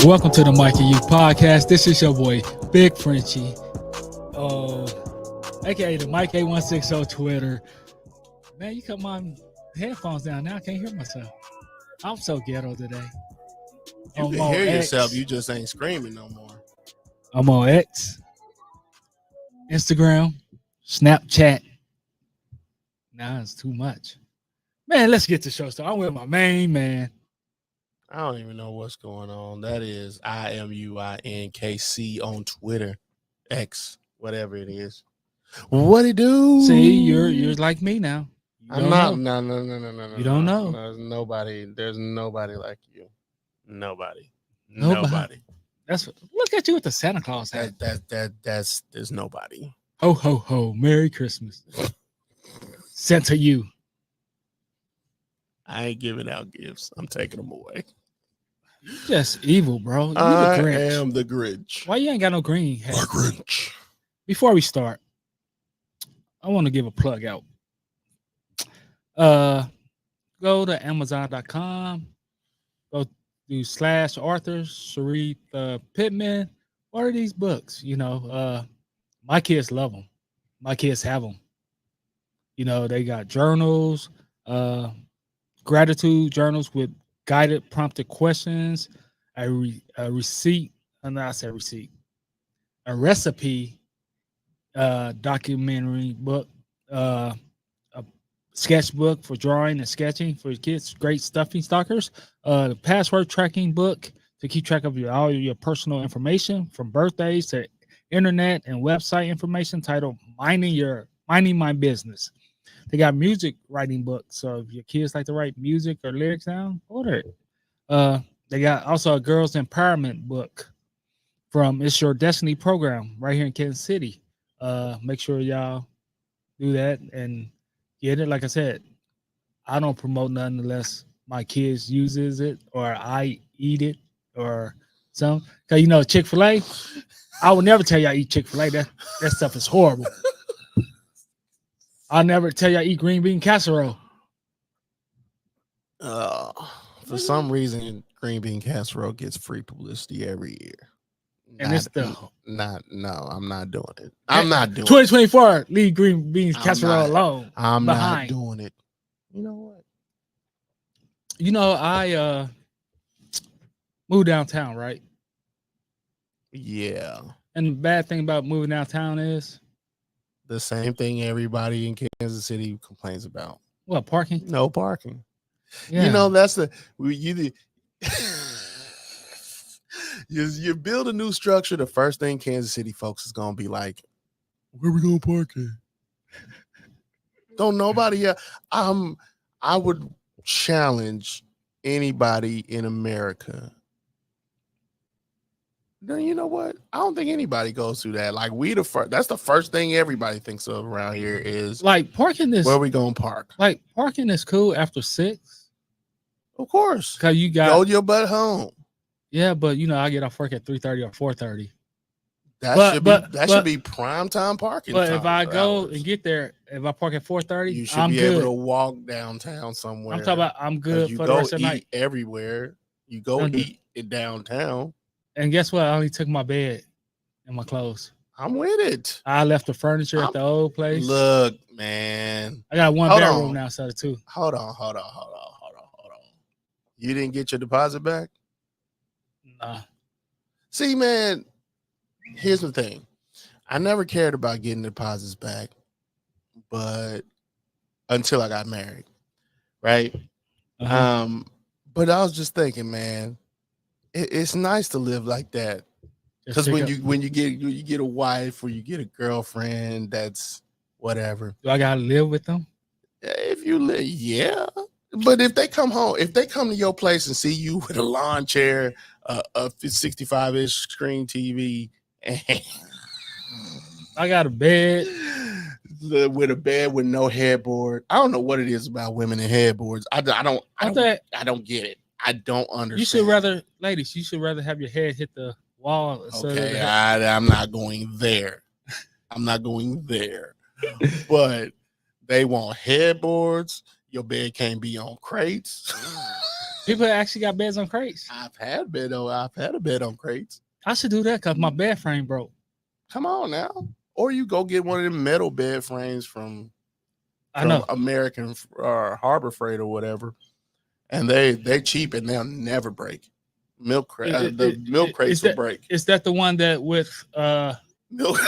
Welcome to the Mike and You podcast. This is your boy, Big Frenchie, aka the Mike A160 on Twitter. Man, you cut my headphones down now. I can't hear myself. I'm so ghetto today. You can hear yourself. You just ain't screaming no more. I'm on X, Instagram, Snapchat. Nah, it's too much. Man, let's get the show started. I'm with my main man. I don't even know what's going on. That is IMUINKC on Twitter, X, whatever it is. What it do? See, you're like me now. I'm not. Know. No. You don't know. There's nobody like you. Nobody. That's look at you with the Santa Claus hat. There's nobody. Ho ho ho! Merry Christmas. Sent to you. I ain't giving out gifts. I'm taking them away. You just evil, bro. You I the Grinch. am the Grinch. Why you ain't got no green hat? The Grinch. Before we start, I want to give a plug out. Go to Amazon.com. Go to /Arthur Sharif Pittman. Order these books. You know, my kids love them. My kids have them. You know, they got journals, gratitude journals with guided prompted questions, a recipe, documentary book, a sketchbook for drawing and sketching for kids, great stuffing stockers, the password tracking book to keep track of all your personal information from birthdays to internet and website information titled Minding My Business. They got music writing books. So if your kids like to write music or lyrics down, order it. They got also a girls empowerment book from It's Your Destiny program right here in Kansas City. Make sure y'all do that and get it. Like I said, I don't promote nothing unless my kids uses it or I eat it or something. Cause you know, Chick-fil-A, I would never tell y'all eat Chick-fil-A. That stuff is horrible. I'll never tell y'all eat green bean casserole. For some reason, green bean casserole gets free publicity every year. And I'm not doing it. I'm not doing 2024, leave green beans casserole alone. I'm not doing it. You know what? You know, I moved downtown, right? Yeah. And the bad thing about moving downtown is the same thing everybody in Kansas City complains about. What, parking? No parking. Yeah. You know, that's you build a new structure. The first thing Kansas City folks is gonna be like, where we gonna park it? Don't nobody I would challenge anybody in America. You know what? I don't think anybody goes through that. Like that's the first thing everybody thinks of around here is like parking is where we gonna park. Like parking is cool after 6. Of course. Cause you got go your butt home. Yeah, but you know, I get off work at 3:30 or 4:30. That should be prime time parking. But if I go and get there, if I park at 4:30, you should be able to walk downtown somewhere. I'm talking about I'm good for the rest of the night. Everywhere. You go eat in downtown. And guess what? I only took my bed and my clothes. I'm with it. I left the furniture at the old place. Look, man. I got one bedroom now instead of 2. Hold on. You didn't get your deposit back? Nah. See, man, here's the thing. I never cared about getting deposits back, but until I got married, right? Uh-huh. But I was just thinking, man, it's nice to live like that. Because when you get a wife or you get a girlfriend, that's whatever. Do I gotta live with them? If you live, yeah. But if they come home, if they come to your place and see you with a lawn chair, a 65-inch screen TV, and I got a bed with a bed with no headboard. I don't know what it is about women and headboards. I don't get it. I don't understand. You should rather, ladies, have your head hit the wall. Okay, I'm not going there. But they want headboards. Your bed can't be on crates. People actually got beds on crates. I've had a bed on crates. I should do that because my bed frame broke. Come on now. Or you go get one of them metal bed frames from I know. American Harbor Freight or whatever. And they cheap and they'll never break. Milk crate. The milk crates will break. Is that the one that with Milk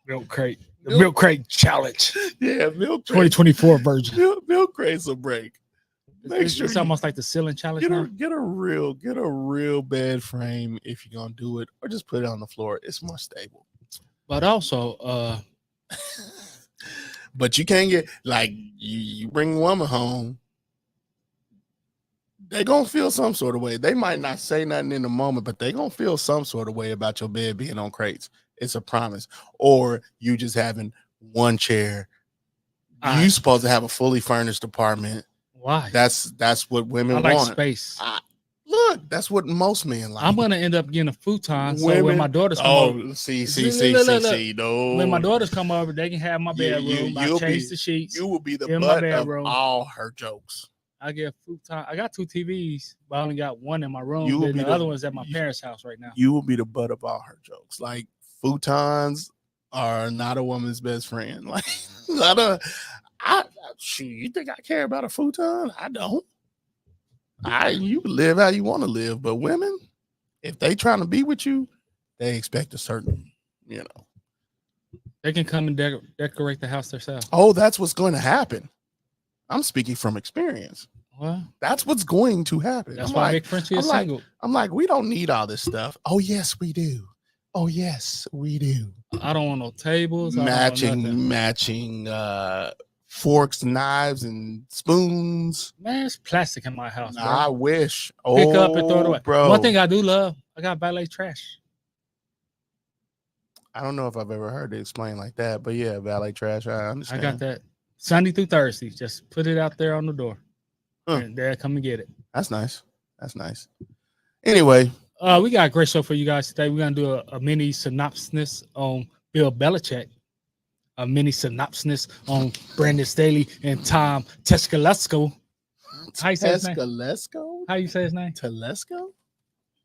milk crate? The milk crate challenge. Yeah, milk crate. 2024 version. Milk crates will break. Make sure it's almost like the ceiling challenge. Get a real bed frame if you're gonna do it, or just put it on the floor. It's more stable. But also, but you can't get like you bring a woman home. They're gonna feel some sort of way. They might not say nothing in the moment, but they're gonna feel some sort of way about your bed being on crates. It's a promise. Or you just having one chair. You supposed to have a fully furnished apartment. Why? That's what women want. Space. Look, that's what most men like. I'm gonna end up getting a futon. So when my daughters come over, see. No, when my daughters come over, they can have my bedroom. I change the sheets. You will be the butt of all her jokes. I get a futon. I got 2 TVs, but I only got one in my room. And the other one's at my parents' house right now. You will be the butt of all her jokes. Like futons are not a woman's best friend. Like you think I care about a futon? I don't. You live how you want to live, but women, if they trying to be with you, they expect a certain, They can come and decorate the house themselves. Oh, that's what's going to happen. I'm speaking from experience. Well, that's what's going to happen. That's why Big Frenchie is single. I'm like, we don't need all this stuff. Oh, yes, we do. Oh, yes, we do. I don't want no tables. Matching forks, knives, and spoons. Man, it's plastic in my house. Bro. I wish. Pick up and throw it away. Bro. One thing I do love, I got valet trash. I don't know if I've ever heard it explained like that, but yeah, valet trash. I understand. I got that Sunday through Thursday. Just put it out there on the door. And they'll come and get it. That's nice. Anyway. We got a great show for you guys today. We're going to do a mini synopsis on Bill Belichick. A mini synopsis on Brandon Staley and Tom Telesco. How you say his name? How you say his name? Telesco?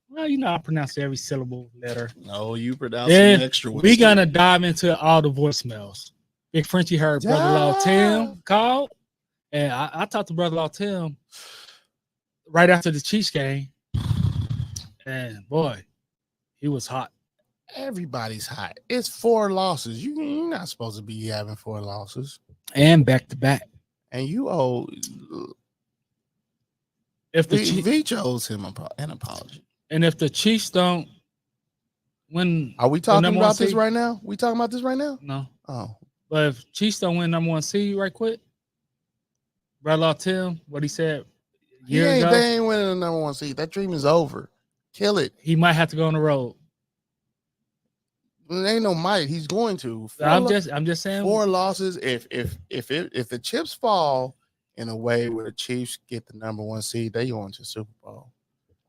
Well, I pronounce every syllable letter. No, you pronounce an extra one. We're going to dive into all the voicemails. Big Frenchie heard Brother-in-law Tim called, and I talked to Brother-in-law Tim right after the Chiefs game, and boy, he was hot. Everybody's hot. It's 4 losses. You're not supposed to be having 4 losses. And back to back. And you owe. If the Veach owes him an apology. And if the Chiefs don't win, are we talking about this right now? We talking about this right now? No. Oh. But if Chiefs don't win number 1 seed right quick, Brother Tim, what he said they ain't winning the number 1 seed. That dream is over. Kill it. He might have to go on the road. There ain't no might. He's going to. I'm just saying 4 losses. If the chips fall in a way where the Chiefs get the number 1 seed, they go into Super Bowl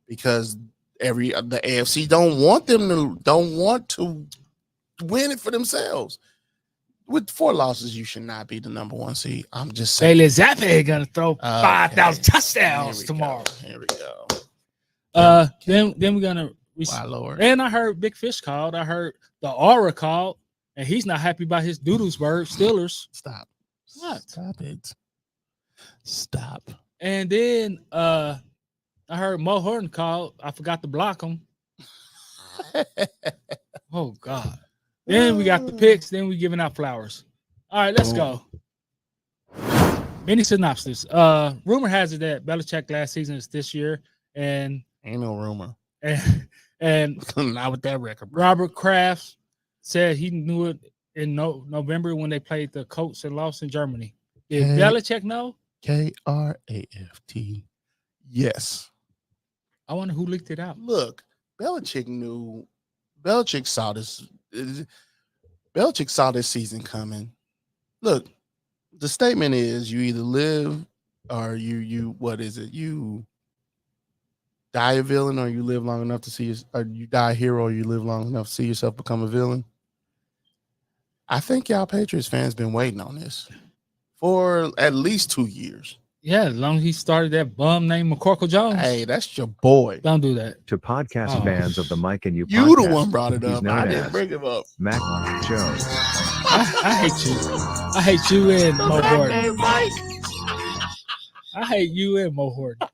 because the AFC don't want to win it for themselves. With 4 losses, you should not be the number 1 seed. I'm just saying. Bailey Zappi gonna throw 5,000 touchdowns tomorrow. Here we go. Then we're gonna. My Lord. And I heard Big Fish called. I heard the Aura called, and he's not happy about his Doodlesburg Steelers. Stop. What? Stop it. Stop. And then I heard Mo Horton called. I forgot to block him. Oh God. Then we got the picks. Then we giving out flowers. All right, let's go. Mini synopsis. Rumor has it that Belichick last season is this year, and ain't no rumor. And not with that record. Robert Kraft said he knew it in November when they played the Colts and lost in Germany. Did Belichick know? Kraft. Yes. I wonder who leaked it out. Look, Belichick knew. Belichick saw this. Belichick saw this season coming. Look, the statement is you either live or you what is it? You die a villain or you live long enough to see or you die a hero or you live long enough to see yourself become a villain. I think y'all Patriots fans been waiting on this for at least 2 years. Yeah, as long as he started that bum named McCorkle Jones. Hey, that's your boy. Don't do that. To podcast fans of the Mike and You You podcast, the one brought it he's up. known I didn't as bring him up. Mac Jones. I hate you. I hate you and Mo Horton. Hey, Mike. I hate you and Mo Horton.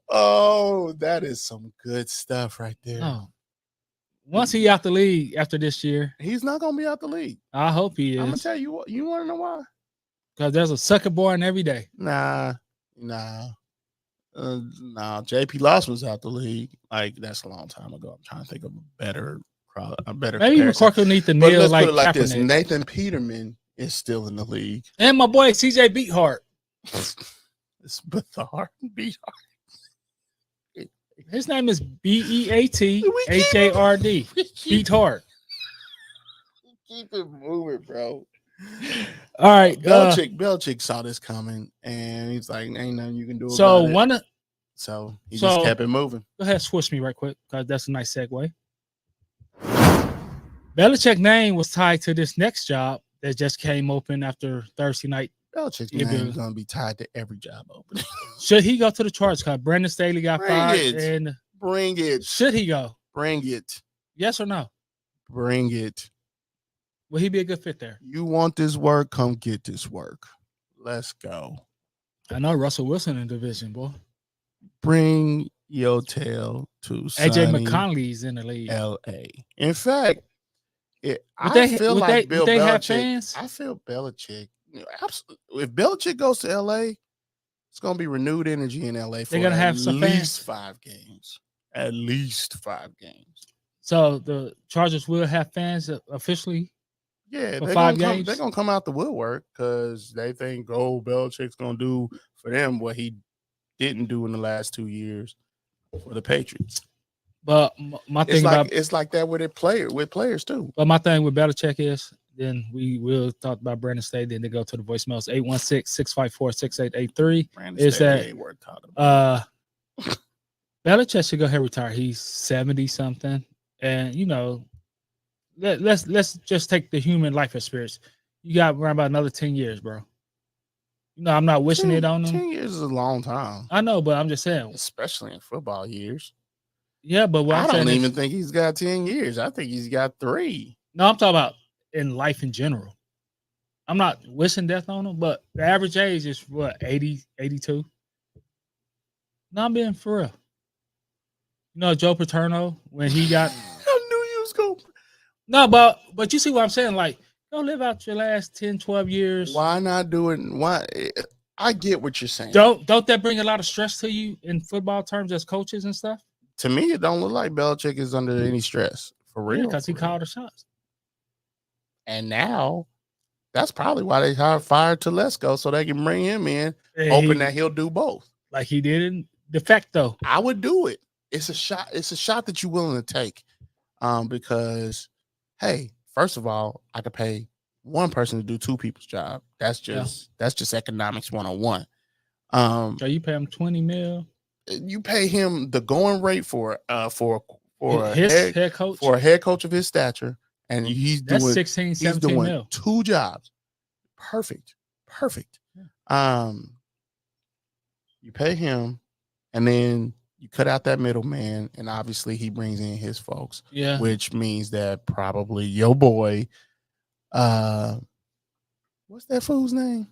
Oh, that is some good stuff right there. Oh. Once he out the league after this year, He's not gonna be out the league. I hope he I'm gonna is. tell you what. You want to know why? Because there's a sucker born every day. Nah. JP Loss was out the league. Like that's a long time ago. I'm trying to think of a better Maybe comparison. McCorkle need to But kneel let's like put it like this: Kaepernick. Nathan Peterman is still in the league. And my boy CJ Beathard. It's Beathard. His name is Beathard. Beathard. Keep it moving, bro. All right. Belichick saw this coming, and he's like, "Ain't nothing you can do So about it." one. So he just kept it moving. Go ahead, switch me right quick because that's a nice segue. Belichick's name was tied to this next job that just came open after Thursday night. Belichick's name is going to be tied to every job opening. Should he go to the Chargers? Because Brandon Staley got Bring fired. it. And Bring it. should he go? Bring it. Yes or no? Bring it. Will he be a good fit there? You want this work? Come get this work. Let's go. I know Russell Wilson in the division, boy. Bring your tail to AJ sunny McConnelly's in the league. LA. In fact, Would they have Belichick. fans? I feel Belichick. If Belichick goes to LA, it's going to be renewed energy in LA for They're gonna have some fans. 5 games. At least 5 games. So the Chargers will have fans officially. Yeah, For they're 5 gonna games? they're gonna come out the woodwork because they think, Belichick's gonna do for them what he didn't do in the last 2 years for the Patriots. But my thing It's like that with players too. But my thing with Belichick is, then we will talk about Brandon Staley. Then they go to the voicemails 816-654-6883. Brandon Is Staley that ain't worth talking about. Belichick should go ahead and retire? He's 70 something, and let's just take the human life experience. You got around about another 10 years, bro. I'm not wishing it on him. 10 years is a long time, I know, but I'm just saying, especially in football years. yeah. But what I I'm don't saying even is, think he's got 10 years. I think he's got 3. no, I'm talking about in life in general. I'm not wishing death on him, but the average age is what, 80, 82? No, I'm being for real. Joe Paterno, when he got I knew you was going. no, but you see what I'm saying? Like, go live out your last 10, 12 years. Why not do it? Why? I get what you're saying. Don't that bring a lot of stress to you in football terms as coaches and stuff? To me, it don't look like Belichick is under any stress for real. Because he called the shots. And now, that's probably why they fired Telesco so they can bring him in, hoping that he'll do both. Like he did in de facto. I would do it. It's a shot. It's a shot that you're willing to take, because, hey, first of all, I could pay one person to do 2 people's job. That's just economics 101. So you pay him $20 million. You pay him the going rate for His head coach for a head coach of his stature, and he's that's doing 16, 17 mil. 2 jobs. Perfect. Yeah. You pay him, and then you cut out that middleman, and obviously he brings in his folks. Yeah. Which means that probably your boy, what's that fool's name?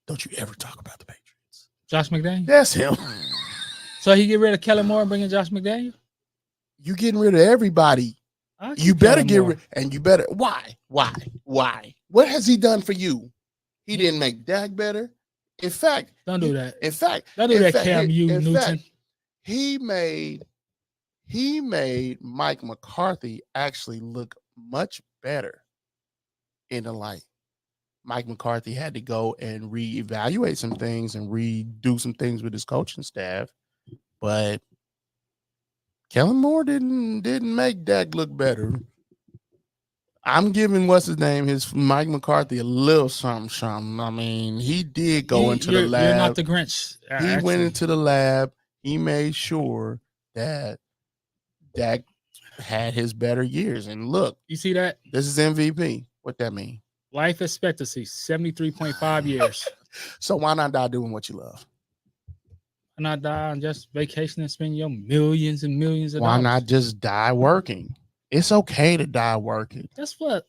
Don't you ever talk about the Patriots. Josh McDaniel. That's him. So he get rid of Kellen Moore and bring in Josh McDaniel? You getting rid of everybody. You better get rid, and you better. Why? What has he done for you? He didn't make Dak better. In fact, Don't do that. In fact, Don't do that, Cam Newton. fact, he made Mike McCarthy actually look much better in the light. Mike McCarthy had to go and reevaluate some things and redo some things with his coaching staff, but Kellen Moore didn't make Dak look better. I'm giving his Mike McCarthy a little something. I mean, he did go into the lab. You're not the Grinch. He went into the lab. He made sure that Dak had his better years. And look, You see that? this is MVP. What that mean? Life expectancy, 73.5 years. So why not die doing what you love? And I die on just vacation and spend your millions and millions of Why dollars. not just die working? It's okay to die working. That's what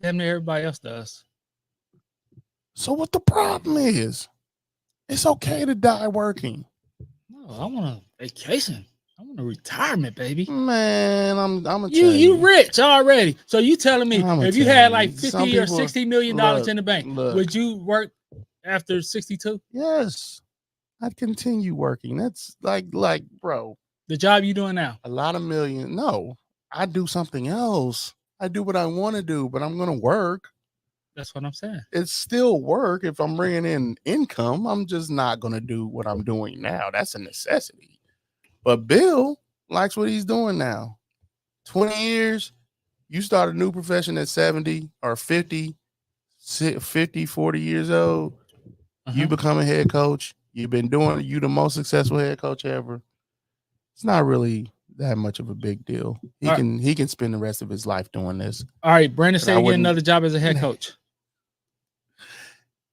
damn near everybody else does. So what the problem is? It's okay to die working. No, I want a vacation. I want a retirement, baby. Man, I'm gonna You rich already. So you telling me I'ma if you tell had you, like some 50 or people- 60 million dollars in the bank, look. would you work after 62? Yes, I'd continue working. That's like, bro, The job you doing now? a lot of million. No, I do something else. I do what I want to do, but I'm gonna work. That's what I'm saying. It's still work if I'm bringing in income. I'm just not gonna do what I'm doing now. That's a necessity. But Bill likes what he's doing now. 20 years, you start a new profession at 70 or 50, 40 years old. You become a head coach. You've been doing, you the most successful head coach ever. It's not really that much of a big deal. He can spend the rest of his life doing this. All right, Brandon But said I get wouldn't- another job as a head coach.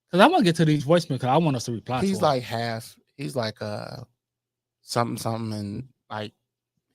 Because I want to get to these voicemails because I want us to reply He's to them. like half. He's like something, and like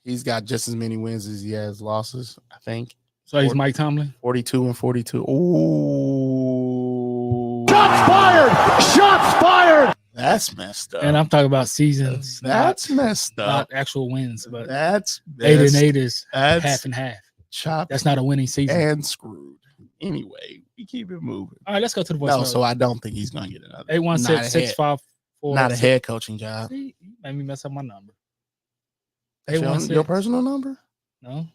he's got just as many wins as he has losses, I think. So he's Mike Tomlin? 42 and 42. Ooh. Shots fired! Shots fired! That's messed up. And I'm talking about seasons. That's messed up. Not actual wins, but That's 8-8 is that's half and half. chopped. That's not a winning season. And screwed. Anyway, we keep it moving. All right, let's go to the voicemail. No, so I don't think he's gonna get another. 816-654. Not a head coaching job. See, you made me mess up my number. That's your personal number? No.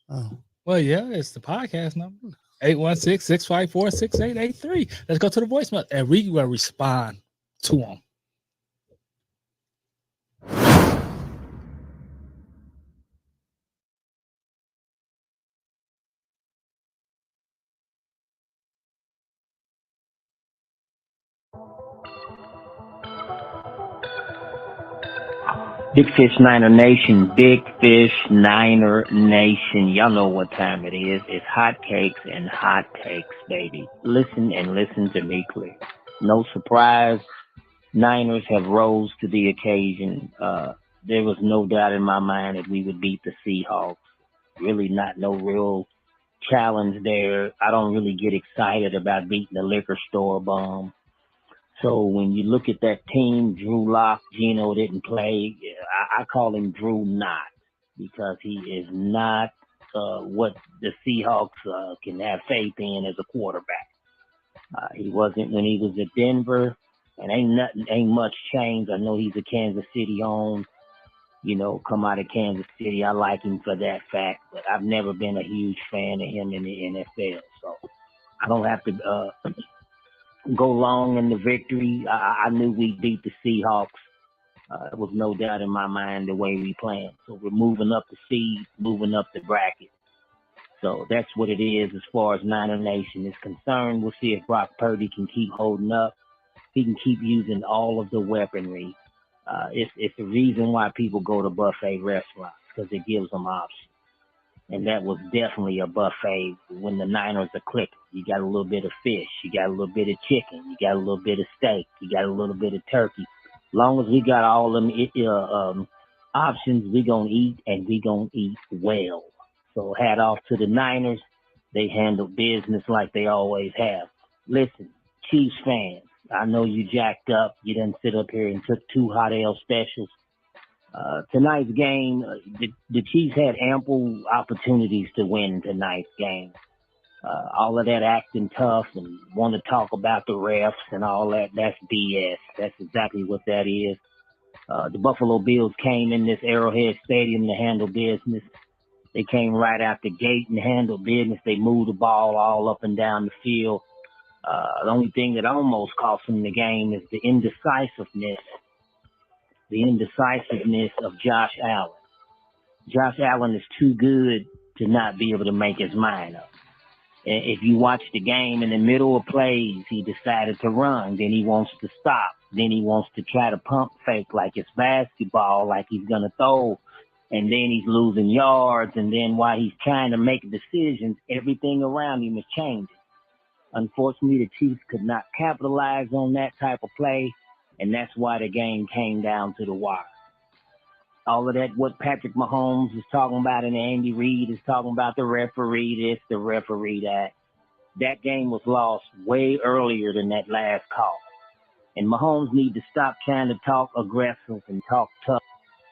Oh. Well, yeah, it's the podcast number. 816-654-6883. Let's go to the voicemail and we will respond to them. Big Fish Niner Nation, Big Fish Niner Nation. Y'all know what time it is. It's hot cakes and hot takes, baby. Listen and listen to me clear. No surprise, Niners have rose to the occasion. There was no doubt in my mind that we would beat the Seahawks. Really not no real challenge there. I don't really get excited about beating the liquor store bum. So when you look at that team, Drew Lock, Geno didn't play. I call him Drew Not because he is not what the Seahawks can have faith in as a quarterback. He wasn't when he was at Denver, and ain't much changed. I know he's a Kansas City owned, come out of Kansas City. I like him for that fact, but I've never been a huge fan of him in the NFL. So I don't have to go long in the victory. I knew we beat the Seahawks. There was no doubt in my mind the way we playing. So we're moving up the seed, moving up the bracket. So that's what it is as far as Niner Nation is concerned. We'll see if Brock Purdy can keep holding up. He can keep using all of the weaponry. It's the reason why people go to buffet restaurants, because it gives them options. And that was definitely a buffet when the Niners are clicking. You got a little bit of fish. You got a little bit of chicken. You got a little bit of steak. You got a little bit of turkey. As long as we got all them options, we going to eat, and we going to eat well. So hat off to the Niners. They handle business like they always have. Listen, Chiefs fans, I know you jacked up. You didn't sit up here and took 2 hot ale specials. Tonight's game, the Chiefs had ample opportunities to win tonight's game. All of that acting tough and want to talk about the refs and all that, that's BS. That's exactly what that is. The Buffalo Bills came in this Arrowhead Stadium to handle business. They came right out the gate and handled business. They moved the ball all up and down the field. The only thing that almost cost them the game is the indecisiveness of Josh Allen. Josh Allen is too good to not be able to make his mind up. And if you watch the game, in the middle of plays, he decided to run. Then he wants to stop. Then he wants to try to pump fake like it's basketball, like he's going to throw. And then he's losing yards. And then while he's trying to make decisions, everything around him is changing. Unfortunately, the Chiefs could not capitalize on that type of play, and that's why the game came down to the wire. All of that, what Patrick Mahomes is talking about and Andy Reid is talking about, the referee this, the referee that. That game was lost way earlier than that last call. And Mahomes need to stop trying to talk aggressive and talk tough.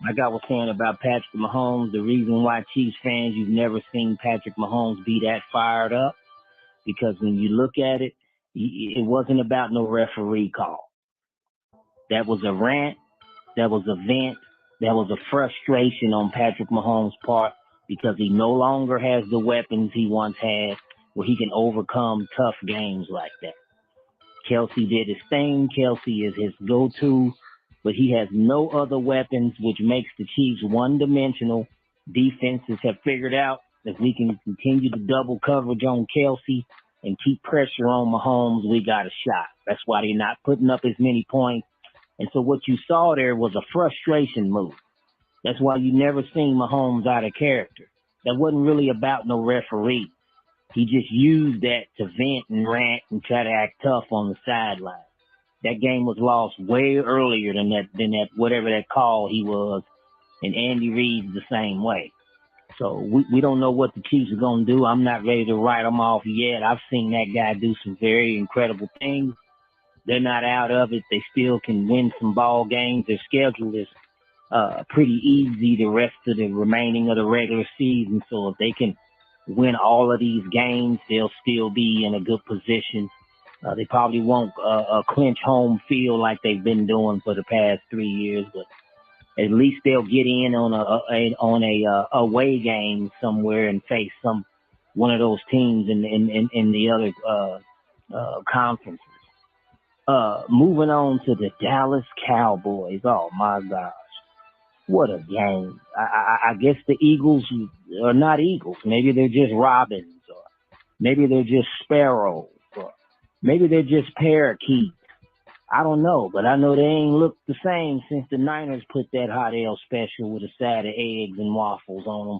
Like I was saying about Patrick Mahomes, the reason why Chiefs fans, you've never seen Patrick Mahomes be that fired up, because when you look at it, it wasn't about no referee call. That was a rant. That was a vent. That was a frustration on Patrick Mahomes' part, because he no longer has the weapons he once had where he can overcome tough games like that. Kelsey did his thing. Kelsey is his go-to, but he has no other weapons, which makes the Chiefs one-dimensional. Defenses have figured out if we can continue to double coverage on Kelsey and keep pressure on Mahomes, we got a shot. That's why they're not putting up as many points. And so what you saw there was a frustration move. That's why you never seen Mahomes out of character. That wasn't really about no referee. He just used that to vent and rant and try to act tough on the sideline. That game was lost way earlier than that whatever that call he was, and Andy Reid's the same way. So we don't know what the Chiefs are going to do. I'm not ready to write them off yet. I've seen that guy do some very incredible things. They're not out of it. They still can win some ball games. Their schedule is pretty easy the rest of the remaining of the regular season. So if they can win all of these games, they'll still be in a good position. They probably won't clinch home field like they've been doing for the past 3 years, but at least they'll get in on a away game somewhere and face one of those teams in the other conferences. Moving on to the Dallas Cowboys. Oh my gosh, what a game! I guess the Eagles are not Eagles. Maybe they're just robins, or maybe they're just sparrows, or maybe they're just parakeets. I don't know, but I know they ain't looked the same since the Niners put that hot ale special with a side of eggs and waffles on them.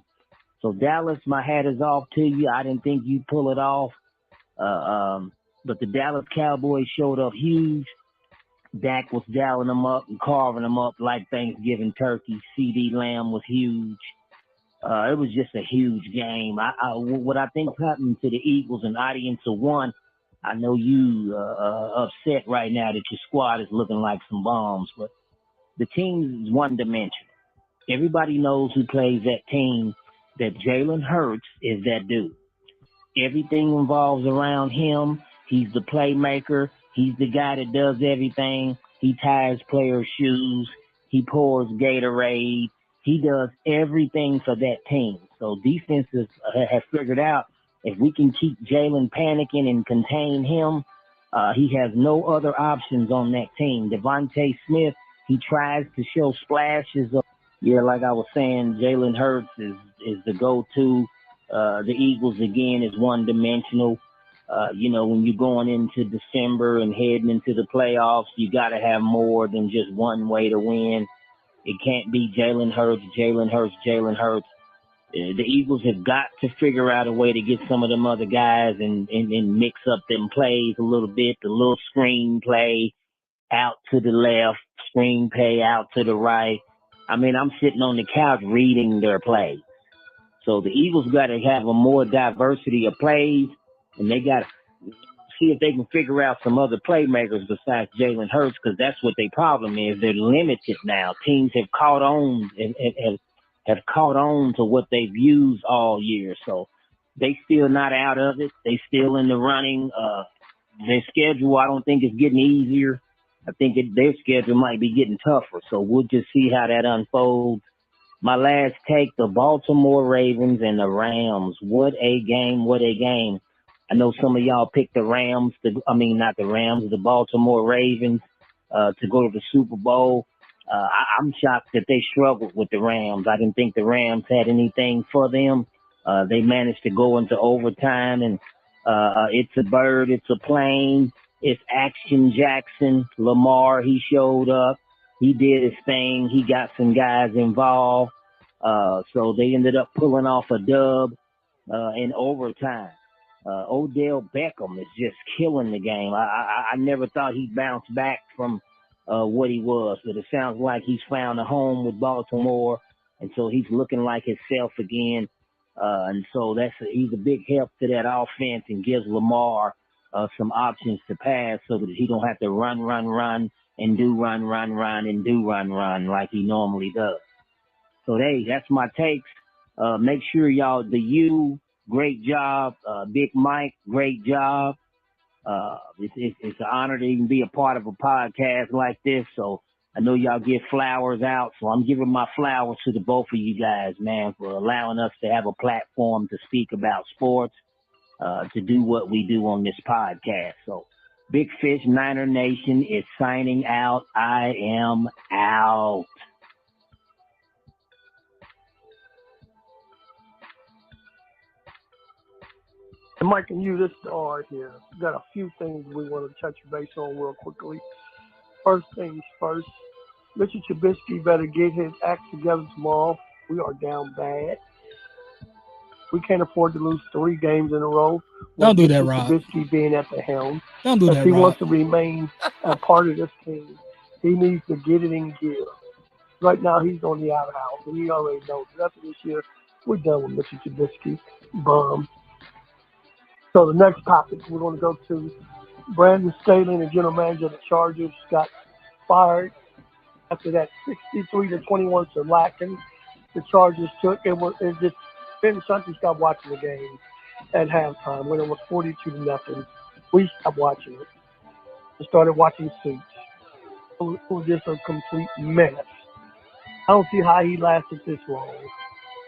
So Dallas, my hat is off to you. I didn't think you'd pull it off. But the Dallas Cowboys showed up huge. Dak was dialing them up and carving them up like Thanksgiving turkey. CeeDee Lamb was huge. It was just a huge game. What I think happened to the Eagles, an audience of one, I know you upset right now that your squad is looking like some bombs, but the team is one-dimensional. Everybody knows who plays that team, that Jalen Hurts is that dude. Everything revolves around him. He's the playmaker. He's the guy that does everything. He ties players' shoes. He pours Gatorade. He does everything for that team. So defenses have figured out if we can keep Jalen panicking and contain him, he has no other options on that team. Devontae Smith, he tries to show splashes of, like I was saying, Jalen Hurts is the go-to. The Eagles, again, is one-dimensional. When you're going into December and heading into the playoffs, you got to have more than just one way to win. It can't be Jalen Hurts, Jalen Hurts, Jalen Hurts. The Eagles have got to figure out a way to get some of them other guys and mix up them plays a little bit. The little screen play out to the left, screen play out to the right. I mean, I'm sitting on the couch reading their plays. So the Eagles got to have a more diversity of plays, and they got to see if they can figure out some other playmakers besides Jalen Hurts, because that's what their problem is. They're limited now. Teams have caught on and have caught on to what they've used all year. So they still not out of it. They still in the running. Their schedule, I don't think, is getting easier. I think their schedule might be getting tougher. So we'll just see how that unfolds. My last take, the Baltimore Ravens and the Rams. What a game, what a game. I know some of y'all picked the Rams, the Baltimore Ravens to go to the Super Bowl. I'm shocked that they struggled with the Rams. I didn't think the Rams had anything for them. They managed to go into overtime, and it's a bird, it's a plane, it's Action Jackson. Lamar, he showed up. He did his thing. He got some guys involved. So they ended up pulling off a dub in overtime. Odell Beckham is just killing the game. I never thought he'd bounce back from what he was, but it sounds like he's found a home with Baltimore, and so he's looking like himself again. And so he's a big help to that offense and gives Lamar some options to pass so that he don't have to run, and do run like he normally does. So, hey, that's my takes. Make sure y'all, great job. Big Mike, great job. It's an honor to even be a part of a podcast like this. So I know y'all give flowers out. So I'm giving my flowers to the both of you guys, man, for allowing us to have a platform to speak about sports, to do what we do on this podcast. So Big Fish Niner Nation is signing out. I am out. And Mike and you, this is R here. Got a few things we want to touch base on real quickly. First things first, Mr. Trubisky better get his act together tomorrow. We are down bad. We can't afford to lose 3 games in a row. Don't do Mr. that, Rob. Trubisky being at the helm. Don't do If that, he Rob. wants to remain a part of this team, he needs to get it in gear. Right now, he's on the outhouse, and he already knows. After this year, we're done with Mr. Trubisky. Bum. So the next topic we're going to go to, Brandon Staley, the general manager of the Chargers, got fired after that 63-21 shellacking the Chargers took. It just Ben Shunty stopped watching the game at halftime when it was 42-0. We stopped watching it and started watching Suits. It was just a complete mess. I don't see how he lasted this long.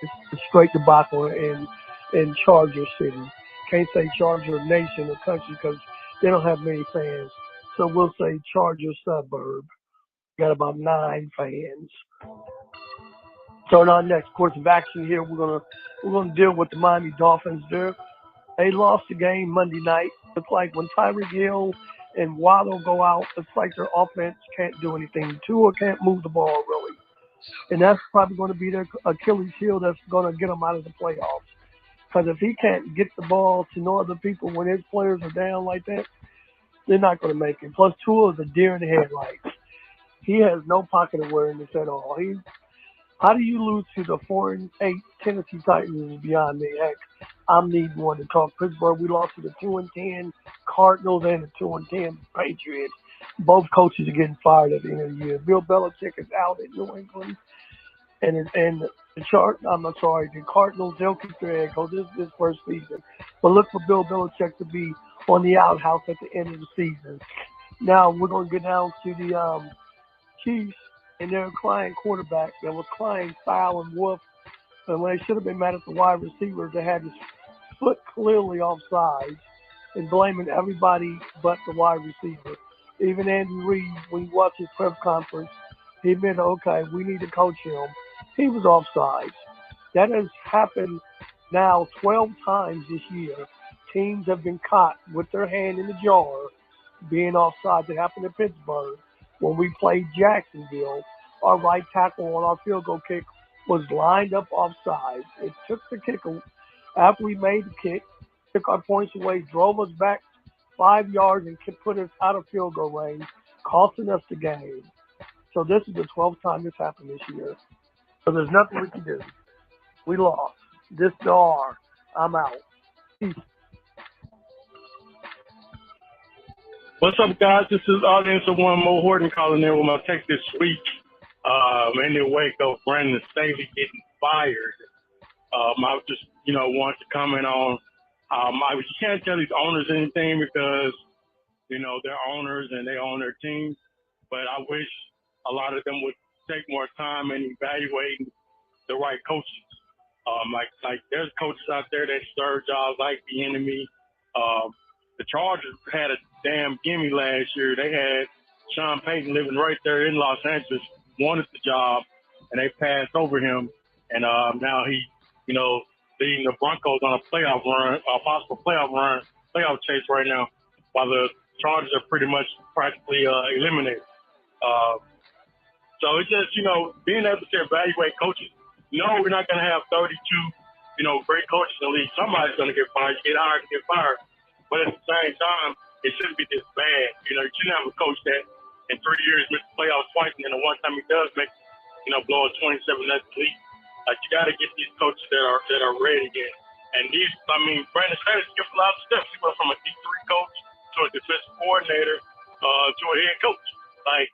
It's a straight debacle in Charger City. Can't say Charger Nation or country because they don't have many fans. So we'll say Charger suburb. Got about 9 fans. So in our next course of action here, we're gonna deal with the Miami Dolphins. They lost the game Monday night. It's like when Tyreek Hill and Waddle go out, it's like their offense can't do anything. Tua can't move the ball really. And that's probably going to be their Achilles heel that's going to get them out of the playoffs. Because if he can't get the ball to no other people when his players are down like that, they're not going to make it. Plus, Tua is a deer in the headlights. He has no pocket awareness at all. How do you lose to the 4-8 Tennessee Titans is beyond me. Heck, I'm needing one to talk. Pittsburgh, we lost to the 2-10 Cardinals and the 2-10 Patriots. Both coaches are getting fired at the end of the year. Bill Belichick is out at New England. And the Cardinals, they'll keep their head coach. This is his first season. But look for Bill Belichick to be on the outhouse at the end of the season. Now we're going to get down to the Chiefs and their crying quarterback that was crying foul and wolf. And when they should have been mad at the wide receivers, they had his foot clearly offside and blaming everybody but the wide receiver. Even Andy Reid, when you watch his press conference, he admitted, okay, we need to coach him. He was offside. That has happened now 12 times this year. Teams have been caught with their hand in the jar being offside. That happened in Pittsburgh. When we played Jacksonville, our right tackle on our field goal kick was lined up offside. It took the kicker, after we made the kick, took our points away, drove us back 5 yards and put us out of field goal range, costing us the game. So this is the 12th time this happened this year. So there's nothing we can do. We lost. This is R. I'm out. Peace. What's up, guys? This is Audience of One Mo Horton calling in with my take this week. In the wake of Brandon Staley getting fired, I just, wanted to comment on, you can't tell these owners anything because, they're owners and they own their team. But I wish a lot of them would take more time in evaluating the right coaches. Like there's coaches out there that serve jobs like the enemy. The Chargers had a damn gimme last year. They had Sean Payton living right there in Los Angeles, wanted the job, and they passed over him. And now he, leading the Broncos on a playoff run, a possible playoff chase right now, while the Chargers are pretty much practically eliminated. So it's just, being able to evaluate coaches. No, we're not going to have 32 great coaches in the league. Somebody's going to get fired. You get hired to get fired. But at the same time, it shouldn't be this bad. You shouldn't have a coach that in 3 years missed the playoffs twice, and then the one time he does make, blow a 27-0 lead. Like, you got to get these coaches that are ready again. And Brandon Staley skipped a lot of steps. He went from a D3 coach to a defensive coordinator to a head coach. Like,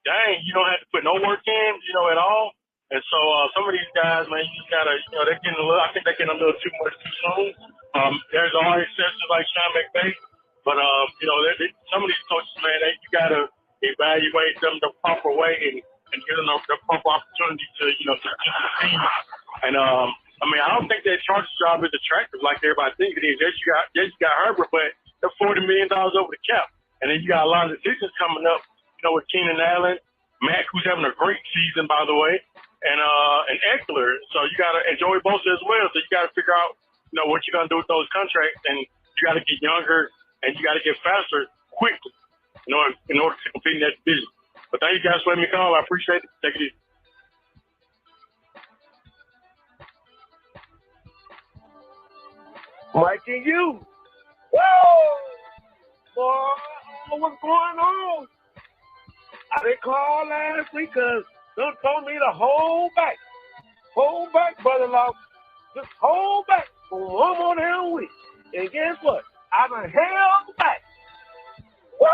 dang, you don't have to put no work in, at all. And so some of these guys, man, you just gotta, they're getting I think they're getting a little too much too soon. There's all exceptions like Sean McVay, but some of these coaches, man, you gotta evaluate them the proper way and give them the proper opportunity to succeed. And I don't think that Chargers job is attractive like everybody thinks it is. Yes, you got Herbert, but they're $40 million over the cap, and then you got a lot of decisions coming up, with Keenan Allen, Mack, who's having a great season, by the way. And Eckler, so you got to enjoy Bosa as well. So you got to figure out, what you're gonna do with those contracts, and you got to get younger and you got to get faster quickly, in order to compete in that division. But thank you guys for letting me call. I appreciate it. Take it easy. Mike and you, whoa, boy, I don't know what's going on. I didn't call last week because they told me to hold back, brother-in-law. Just hold back for one more damn week. And guess what? I done held back. Woo!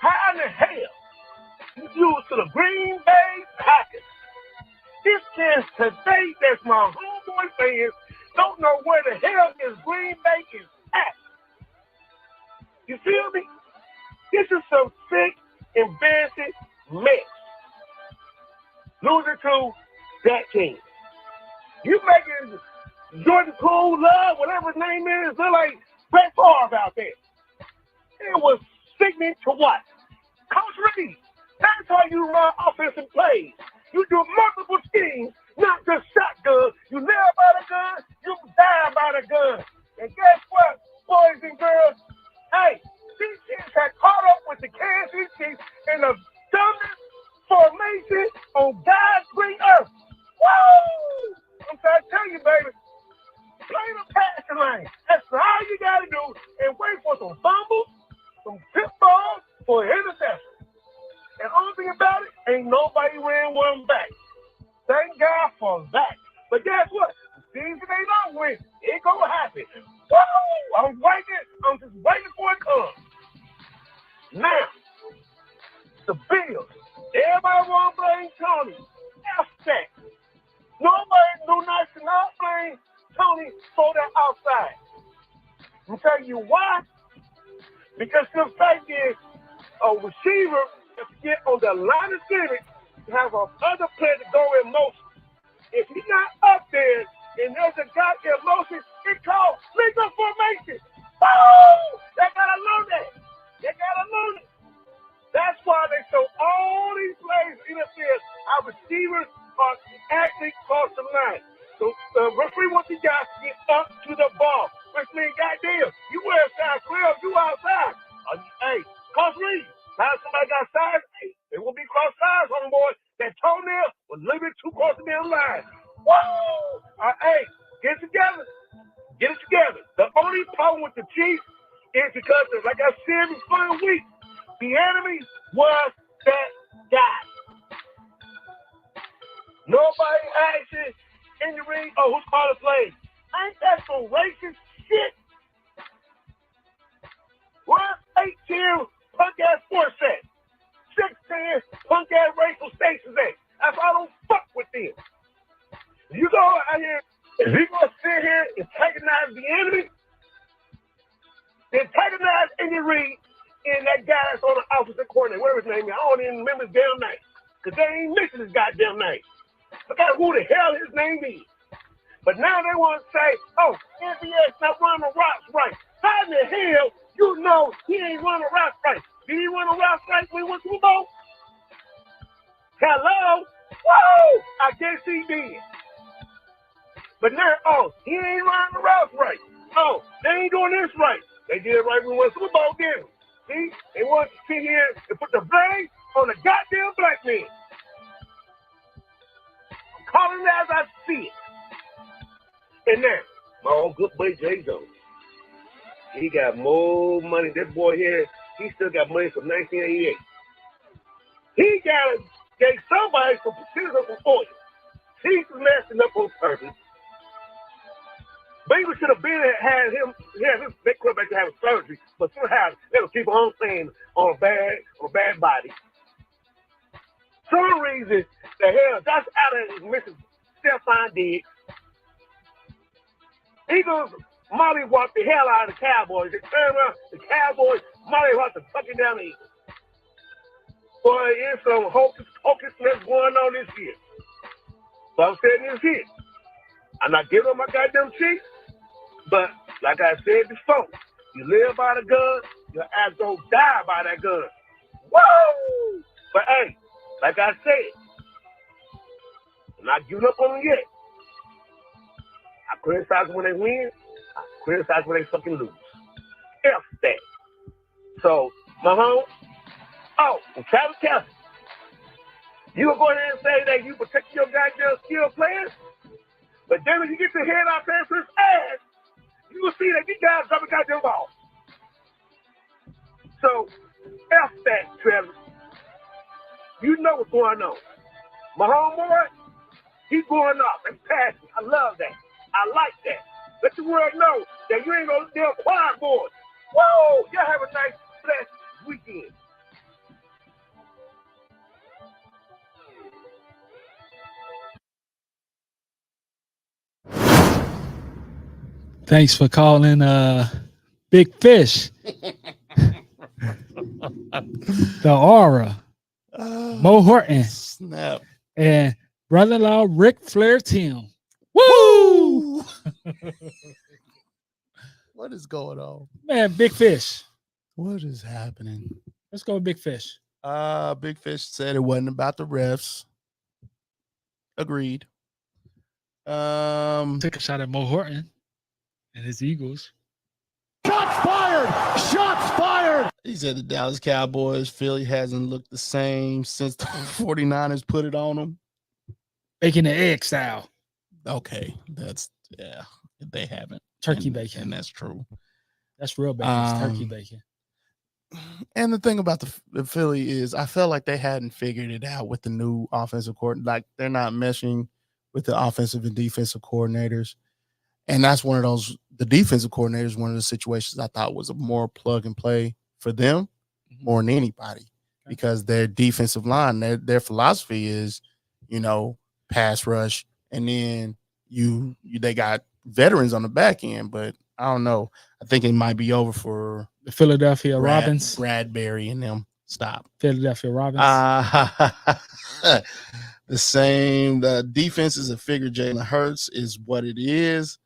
How in the hell you lose to the Green Bay Packers? This chance today, that's my homeboy fans don't know where the hell this Green Bay is at. You feel me? This is some sick, embarrassing mess. Losing to that team. You making Jordan Poole Love, whatever his name is, look like Brett Favre out there. It was sickening to watch. Coach Reed, that's how you run offensive plays. You do multiple schemes, not just shotgun. You live by the gun, you die by the gun. And guess what, boys and girls? Hey, these teams had caught up with the Kansas City Chiefs in the dumbest formation on God's green earth. Woo! I'm trying to tell you, baby, play the passing lane. That's all you got to do, and wait for some fumbles, some tip balls, for an interception. And only thing about it, ain't nobody ran one back. Thank God for that. But guess what? The season ain't over with. It gonna happen. Woo! I'm just waiting for it to come. Now, the Bills. Everybody want to blame Tony. F that. Nobody do not blame Tony for that outside. I'll tell you why. Because the fact is, a receiver, if you get on the line of scrimmage, you have another player to go in motion. If he's not up there and there's a guy in motion, it's called legal formation. Boom! They gotta learn that. They gotta learn it. That's why they show all these plays in the field. Our receivers are actually cross the line. So the referee wants you guys to get up to the ball. Which means, goddamn, you wear size 12, you outside. Hey, Coach Reed, now somebody got size 8. It will be cross size, homeboy. That toenail was a little bit too close to the line. Woo! Hey, get it together. Get it together. The only problem with the Chiefs is because, like I said before the week, the enemy was that guy. Nobody action, injury, who's called a play? Ain't that some racist shit? Where's 8-10 punk-ass sports at? 6-10 punk-ass racial stations at? That's why I don't fuck with them. You go out here, if you gonna sit here and antagonize the enemy, antagonize Andy Reid and that guy that's on the offensive coordinator, whatever his name is, I don't even remember his damn name, because they ain't mentioned his goddamn name. Forgot who the hell his name is. But now they want to say, NBA's not running the routes right. How in the hell you know he ain't running the routes right? Did he run the routes right when he went to the Bowl? Hello? Woo! I guess he did. But now, he ain't running the routes right. They ain't doing this right. They did it right when we went to the Bowl, didn't they? See? They want to sit here and put the blame on the goddamn black man. I'm calling it as I see it. And now, my own good buddy Jay Jones. He got more money. This boy here, he still got money from 1988. He gave somebody some citizen for you. He's messing up on purpose. Baby should have had his big quarterback to have surgery, but somehow they will keep on saying on a bad body. Some reason the hell that's out of Mrs. Stephon Diggs. Eagles mollywop the hell out of the Cowboys. They turn around, the Cowboys mollywop the fucking down the Eagles. Boy, it's some hocus-pocusness going on this year. So I'm saying this here. I'm not giving up my goddamn Chiefs, but like I said before, you live by the gun, your ass don't die by that gun. Woo! But hey, like I said, I'm not giving up on them yet. I criticize when they win. I criticize when they fucking lose. F that. So, Mahomes, and Travis Kelce, you gonna go ahead and say that you protect your goddamn skill players, but then when you get your head out there for his ass, you will see that these guys drop a goddamn ball. So, F that, Travis. You know what's going on. Mahomes, boy, he's going off and passing. I love that. I like that. Let the world know that you ain't gonna deal quiet boys. Whoa! Y'all have a nice, blessed weekend. Thanks for calling Big Fish. The Aura. Mo Horton. Snap. And brother-in-law Ric Flair Tim. Woo! What is going on? Man, Big Fish. What is happening? Let's go with Big Fish. Big Fish said it wasn't about the refs. Agreed. Took a shot at Mo Horton and his Eagles. Shots fired! Shots fired! He said the Dallas Cowboys, Philly hasn't looked the same since the 49ers put it on them. Bacon and egg style. Okay, they haven't. Turkey bacon. And that's true. That's real bacon. It's turkey bacon. And the thing about the Philly is I felt like they hadn't figured it out with the new offensive coordinator. Like they're not meshing with the offensive and defensive coordinators. And that's one of those, the defensive coordinator is one of the situations I thought was a more plug and play for them more than anybody, because their defensive line, their philosophy is, pass rush. And then they got veterans on the back end, but I don't know. I think it might be over for The Philadelphia Robins. Bradbury and them. Stop. Philadelphia Robins. The defenses have figured Jalen Hurts is what it is.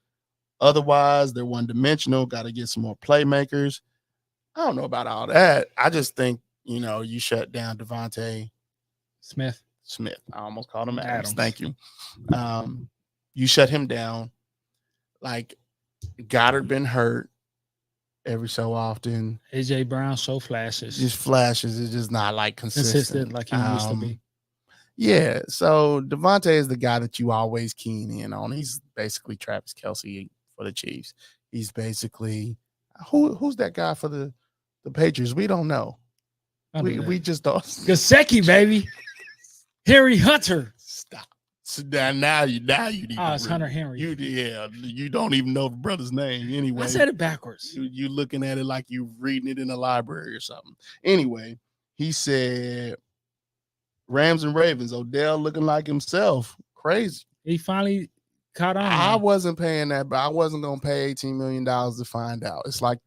Otherwise, they're one-dimensional. Got to get some more playmakers. I don't know about all that. I just think, you shut down Devontae Smith. I almost called him Adams. Adams. Thank you. You shut him down. Like, Goddard been hurt every so often. AJ Brown show flashes. Just flashes. It's just not like consistent like he used to be. Yeah. So Devontae is the guy that you always keen in on. He's basically Travis Kelce for the Chiefs. He's basically who's that guy for the Patriots? We don't know. We just don't. Gesicki, baby. Harry Hunter. Stop. So now you need. It's Hunter Henry. You don't even know the brother's name anyway. I said it backwards. You looking at it like you reading it in a library or something. Anyway, he said Rams and Ravens. Odell looking like himself. Crazy. He finally caught on. I wasn't paying that, but I wasn't gonna pay $18 million to find out. It's like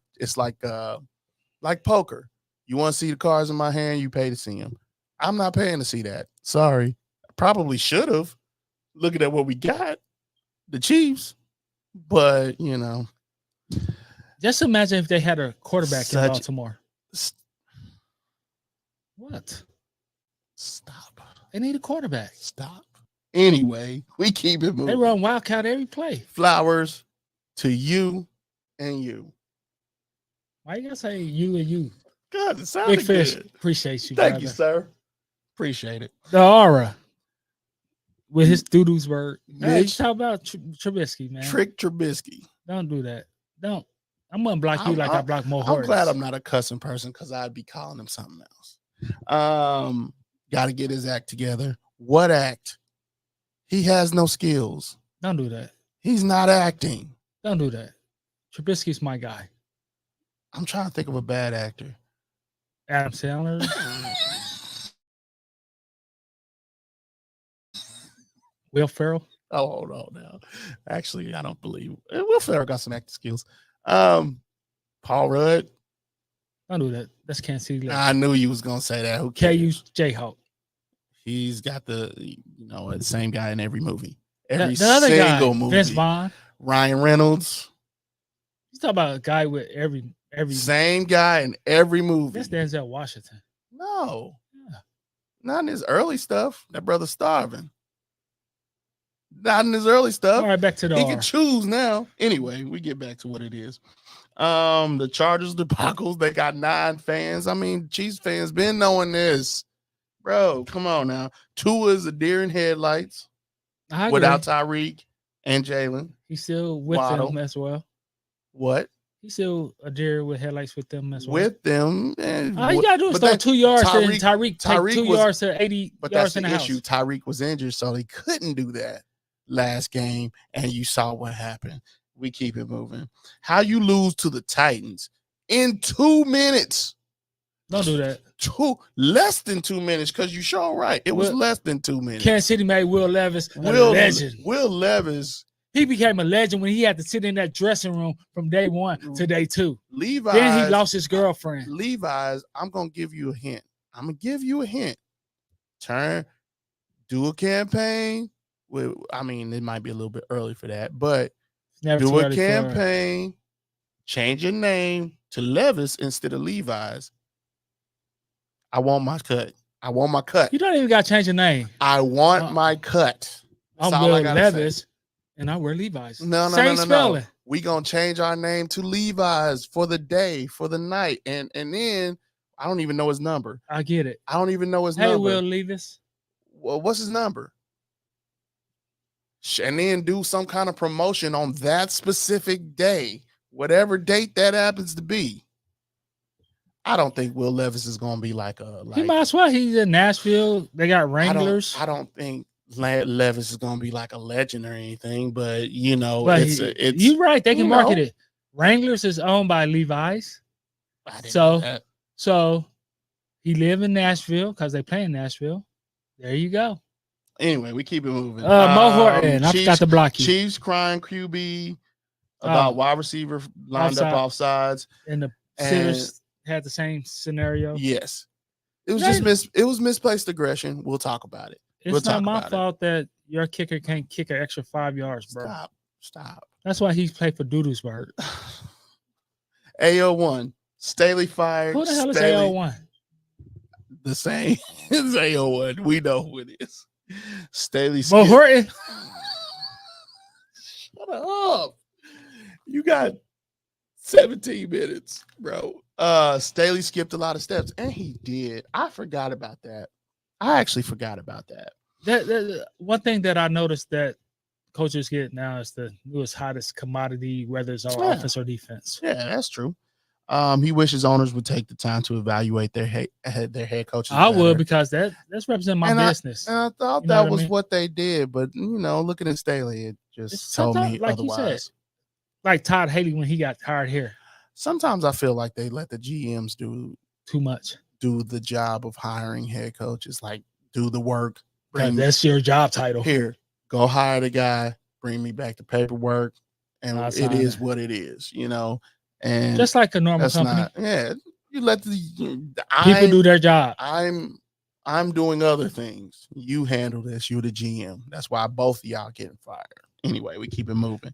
poker. You want to see the cards in my hand, you pay to see them. I'm not paying to see that. Sorry. I probably should have. Looking at what we got, the Chiefs, but just imagine if they had a quarterback in Baltimore. What? Stop. They need a quarterback. Stop. Anyway, we keep it moving. They run wildcat every play. Flowers to you and you. Why you gotta say you and you? God, it sounded Big Fish. good. Appreciate you. Thank brother. you, sir. Appreciate it. The Aura. with his doodles word. Hey, you Mitch talk about Trubisky, man. Trick Trubisky. Don't do that. Don't. I'm gonna block you I'm- like I block Mo I'm glad Hortons. I'm not a cussing person because I'd be calling him something else. Got to get his act together. What act? He has no skills. Don't do that. He's not acting. Don't do that. Trubisky's my guy. I'm trying to think of a bad actor. Adam Sandler. Will Ferrell. Oh, hold on now. Actually, I don't believe Will Ferrell got some acting skills. Paul Rudd. Don't do that. That's Kansas City. I knew you was gonna say that. Who cares? KU Jayhawk. He's got the the same guy in every movie. The Every other guy, single movie. Vince Vaughn. Ryan Reynolds. You talk about a guy with every Same guy in every movie. That's Denzel Washington. No. Yeah. Not in his early stuff. That brother's starving. Not in his early stuff. All right, back to the He R. can choose now. Anyway, we get back to what it is. The Chargers debacles, they got 9 fans. I mean, Chiefs fans been knowing this. Bro, come on now. Tua's a deer in headlights I agree. without Tyreek and Jalen. He's still with Waddle. them as well. What? He's still a deer with headlights with them as well. With them. And all you gotta do is but throw that- 2 yards and Tyreek take 2 was- yards to 80 But yards that's in the the house. issue. Tyreek was injured, so he couldn't do that last game, and you saw what happened. We keep it moving. How you lose to the Titans in 2 minutes? Don't do that. Less than 2 minutes, because you sure right. It was Will- less than 2 minutes. Kansas City made Will Levis a legend. Will Levis, He became a legend when he had to sit in that dressing room from day 1 to day 2. Levi's. Then he lost his girlfriend. Levi's, I'm going to give you a hint. I'm going to give you a hint. Do a campaign. I mean, it might be a little bit early for that, but Never do too a early for- campaign, change your name to Levis instead of Levi's. I want my cut. I want my cut. You don't even got to change your name. I want my cut. That's I'm all I Will gotta Levis, say. and I wear Levi's. No, Same no. spelling. We gonna change our name to Levi's for the day, for the night, and then I don't even know his number. I get it. I don't even know his Hey, number. Will Levis. Well, what's his number? And then do some kind of promotion on that specific day, whatever date that happens to be. I don't think Will Levis is gonna be like a. He might as well. He's in Nashville. They got Wranglers. I don't think Levis is gonna be like a legend or anything, but But it's. you're right. They can market know. it. Wranglers is owned by Levi's. I didn't know that. So he live in Nashville because they play in Nashville. There you go. Anyway, we keep it moving. Mo Horton. I forgot to block you. Chiefs crying QB about wide receiver lined up off sides. And the And- Steelers had the same scenario. Yes. It was Right. just it was misplaced aggression. We'll talk about it. It's We'll not talk my about it. fault that your kicker can't kick an extra 5 yards, bro. Stop. That's why he's played for Doodlesburg. AO1. Staley fired. Who the hell is Staley- AO1? The same as AO1. We know who it is. Staley Mo Horton. Shut up. You got 17 minutes, bro. Staley skipped a lot of steps, and he did. I forgot about that. I actually forgot about that. That one thing that I noticed that coaches get now is the newest hottest commodity, whether it's on Yeah. offense or defense. Yeah, that's true. He wishes owners would take the time to evaluate their head coaches. I better. would, because that's representing my business. And I thought You know that what I was mean? what they did, but looking at Staley, it just It's told me sometimes, like you otherwise. said, like Todd Haley when he got hired here, Sometimes I feel like they let the GMs do too much. the job of hiring head coaches, like do the work. Right, that's your job title. Here, go hire the guy, bring me back the paperwork, and I'll it sign is it. what it is, And Just like a normal that's company, not, you let people do their job. I'm doing other things. You handle this. You're the GM. That's why both of y'all getting fired. Anyway, we keep it moving.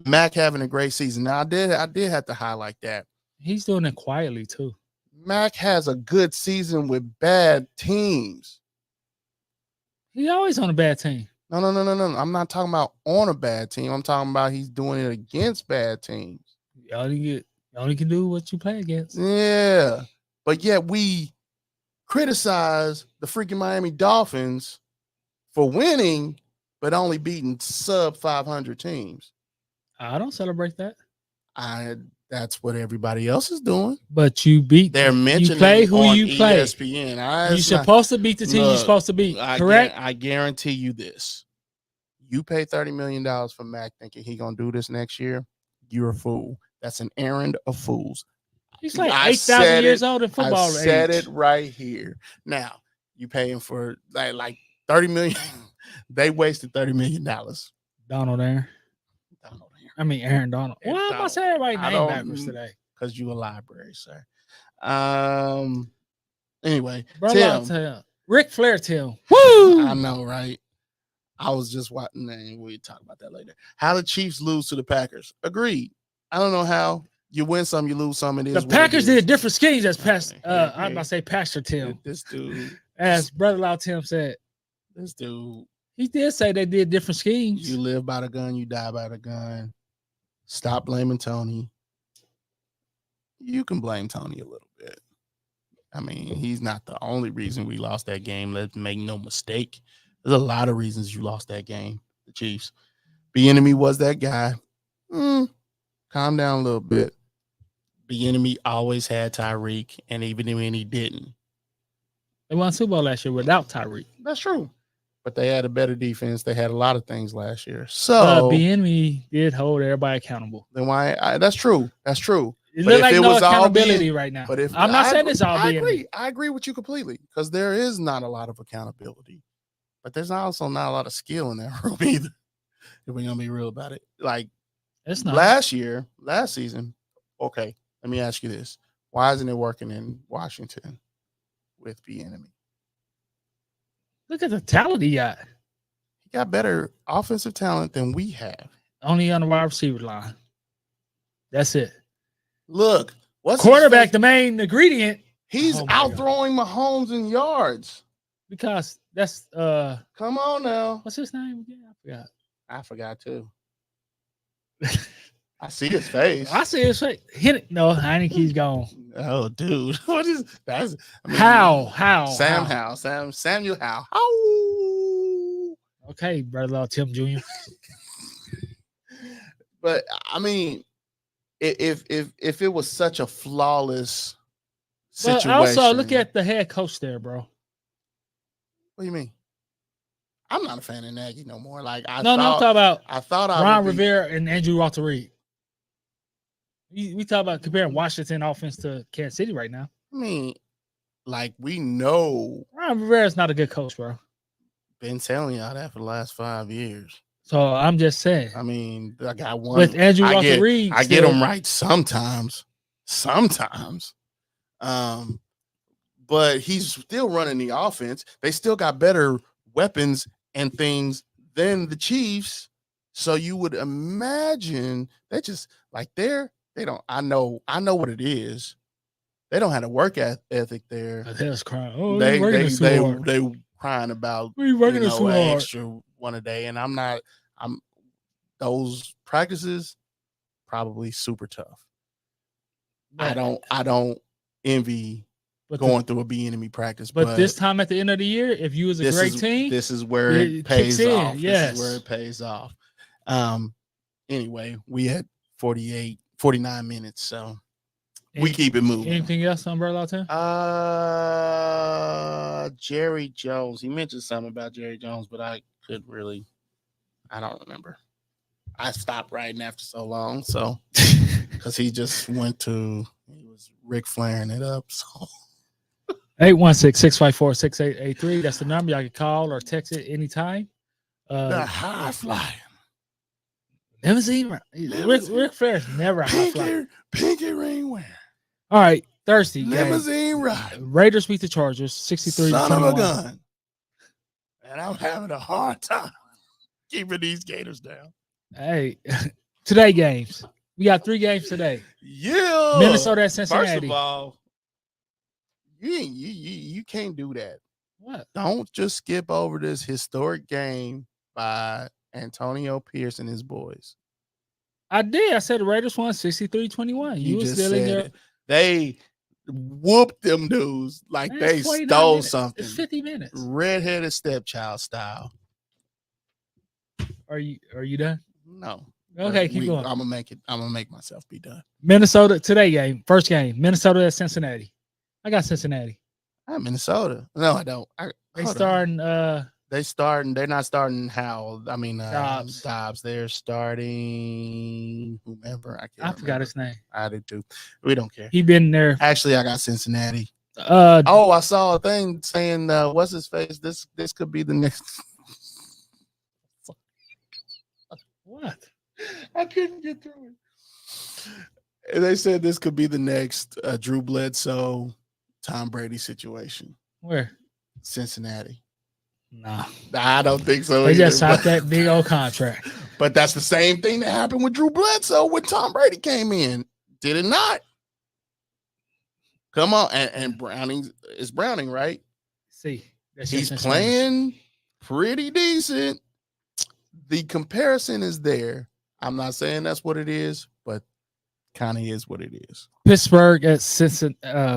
Mac having a great season. Now I did have to highlight that. He's doing it quietly too. Mac has a good season with bad teams. He's always on a bad team. No. I'm not talking about on a bad team. I'm talking about he's doing it against bad teams. You only can do what you play against. Yeah. But yet we criticize the freaking Miami Dolphins for winning, but only beating sub 500 teams. I don't celebrate that. That's what everybody else is doing. But you beat. They're mentioning you play who on you play. ESPN. You're supposed to beat the team you're supposed to beat. Correct. I guarantee you this. You pay $30 million for Mac thinking he gonna do this next year. You're a fool. That's an errand of fools. He's like 8,000 years old in football. I said it right here. Now you pay him for like $30 million. They wasted $30 million. Donald Aaron. I mean Aaron Donald. Why am I saying everybody's name backwards today? Because you a library, sir. Anyway, Tim. Ric Flair, Tim. Woo! I know, right? I was just watching, and we'll talk about that later. How the Chiefs lose to the Packers. Agreed. I don't know how. You win some, you lose some. The Packers did different schemes as past. I'm about to say Pastor Tim. This dude. As Brother Law Tim said. This dude. He did say they did different schemes. You live by the gun, you die by the gun. Stop blaming Tony. You can blame Tony a little bit. I mean, he's not the only reason we lost that game. Let's make no mistake. There's a lot of reasons you lost that game, the Chiefs. Bieniemy was that guy. Calm down a little bit. Bieniemy always had Tyreek, and even when he didn't. They won Super Bowl last year without Tyreek. That's true. But they had a better defense. They had a lot of things last year. So Bieniemy did hold everybody accountable. Then why? That's true. That's true. It looks like no accountability right now. But if I'm not saying it's all Bieniemy. I agree with you completely because there is not a lot of accountability, but there's also not a lot of skill in that room either. If we're gonna be real about it, like it's not last season. Okay, let me ask you this: why isn't it working in Washington with Bieniemy? Look at the talent he got. He got better offensive talent than we have. Only on the wide receiver line. That's it. Look, what's quarterback, the main ingredient. He's outthrowing Mahomes in yards. Because that's come on now. What's his name again? I forgot too. I see his face. I see his face. Hit it. No, Heineke's gone. Oh, dude. What is that's How? Samuel How. How? Okay, brother Tim Jr. But I mean, if it was such a flawless situation. But also look at the head coach there, bro. What do you mean? I'm not a fan of Nagy no more. Like I'm talking about Ron would Rivera and Andrew Walter Reed. We talk about comparing Washington offense to Kansas City right now. I mean, like we know Ron Rivera's not a good coach, bro. Been telling y'all that for the last 5 years. So I'm just saying. I mean, I got one with Andrew Walter Reed. I get them right sometimes. But he's still running the offense. They still got better weapons and things than the Chiefs. So you would imagine they just like they don't. I know what it is. They don't have a work ethic there. They was crying. Oh, they crying about extra one a day, and I'm those practices probably super tough. I don't envy going through a Bieniemy practice, but this time at the end of the year, if you was a great team, this is where it pays off. Yes. This is where it pays off. Anyway, we had 49 minutes, so we keep it moving. Anything else on Brother Latin? Jerry Jones. He mentioned something about Jerry Jones, but I don't remember. I stopped writing after so long, so because he was Ric Flairing it up. So 816-654-6883. That's the number. Y'all can call or text it anytime. The high flying. Never seen Ric Flair's never a high flyer. Pinky ring wearing. All right, Thursday. Limousine ride. Raiders beat the Chargers 63-21. Son of a gun. And I'm having a hard time keeping these Gators down. Hey, today games. We got 3 games today. Yeah. Minnesota at Cincinnati. First of all, you can't do that. What? Don't just skip over this historic game by Antonio Pierce and his boys. I did. I said the Raiders won 63-21. You just still in there. They whooped them dudes like they stole something. It's 50 minutes. Redheaded stepchild style. Are you done? No. Okay, keep going. I'm gonna make myself be done. Minnesota today game, first game. Minnesota at Cincinnati. I got Cincinnati. I'm Minnesota. No, I don't. They starting. They're not starting Howell. I mean, Dobbs. They're starting whomever. I forgot his name. I do too. We don't care. He been there. Actually, I got Cincinnati. I saw a thing saying, "What's his face? This could be the next." What? I couldn't get through it. And they said this could be the next Drew Bledsoe, Tom Brady situation. Where? Cincinnati. Nah, I don't think so. they either, just signed that big old contract. But that's the same thing that happened with Drew Bledsoe when Tom Brady came in. Did it not? Come on. And Browning is Browning, right? See, He's playing pretty decent. The comparison is there. I'm not saying that's what it is, but kind of is what it is. Pittsburgh at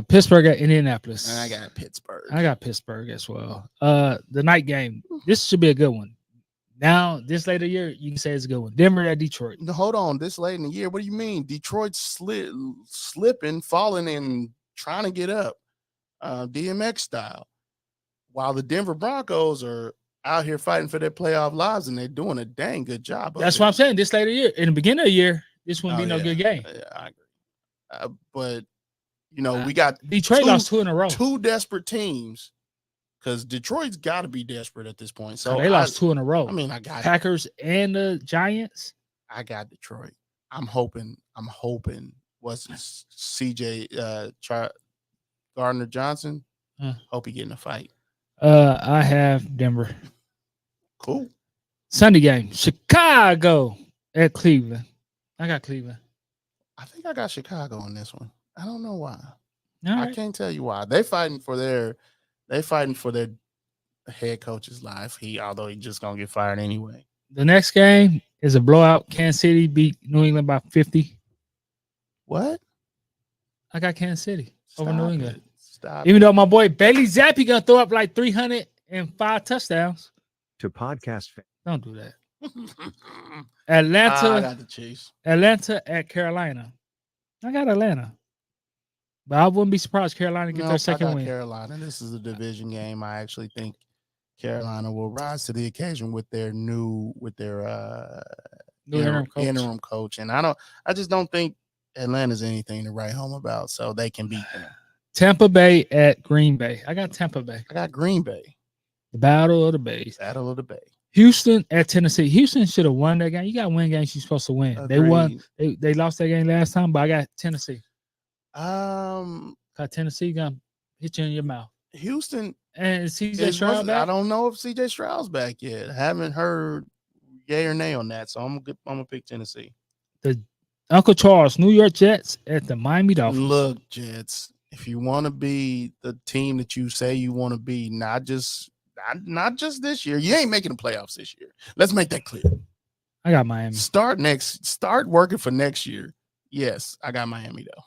Pittsburgh at Indianapolis. And I got Pittsburgh. I got Pittsburgh as well. The night game. This should be a good one. Now, this later year, you can say it's a good one. Denver at Detroit. No, hold on. This late in the year, what do you mean? Detroit's slipping, falling, and trying to get up, DMX style, while the Denver Broncos are out here fighting for their playoff lives, and they're doing a dang good job. That's what I'm saying. This later year, in the beginning of the year, this wouldn't be no good game. Yeah, I agree. But we got Detroit lost 2 in a row. 2 desperate teams, because Detroit's got to be desperate at this point. So they lost 2 in a row. I mean, I got Packers and the Giants. I got Detroit. I'm hoping. What's his CJ Gardner Johnson? Hope he get in a fight. I have Denver. Cool. Sunday game, Chicago at Cleveland. I got Cleveland. I think I got Chicago on this one. I don't know why. Right. I can't tell you why. They fighting for their head coach's life. Although he just gonna get fired anyway. The next game is a blowout. Kansas City beat New England by 50. What? I got Kansas City over New England. Stop. Even though my boy Bailey Zappi gonna throw up like 305 touchdowns. To podcast. Don't do that. Atlanta. I got the Chiefs. Atlanta at Carolina. I got Atlanta. But I wouldn't be surprised Carolina get their second win. Carolina. This is a division game. I actually think Carolina will rise to the occasion with their new interim coach. And I just don't think Atlanta's anything to write home about, so they can beat them. Tampa Bay at Green Bay. I got Tampa Bay. I got Green Bay. The Battle of the Bays. Battle of the Bay. Houston at Tennessee. Houston should have won that game. You got to win games you're supposed to win. Agreed. They won. They lost that game last time, but I got Tennessee. Got Tennessee gonna hit you in your mouth. Houston and CJ Stroud back. I don't know if CJ Stroud's back yet. I haven't heard yay or nay on that, so I'm gonna pick Tennessee. The Uncle Charles, New York Jets at the Miami Dolphins. Look, Jets, if you want to be the team that you say you want to be, not just this year. You ain't making the playoffs this year. Let's make that clear. I got Miami. Start working for next year. Yes, I got Miami though.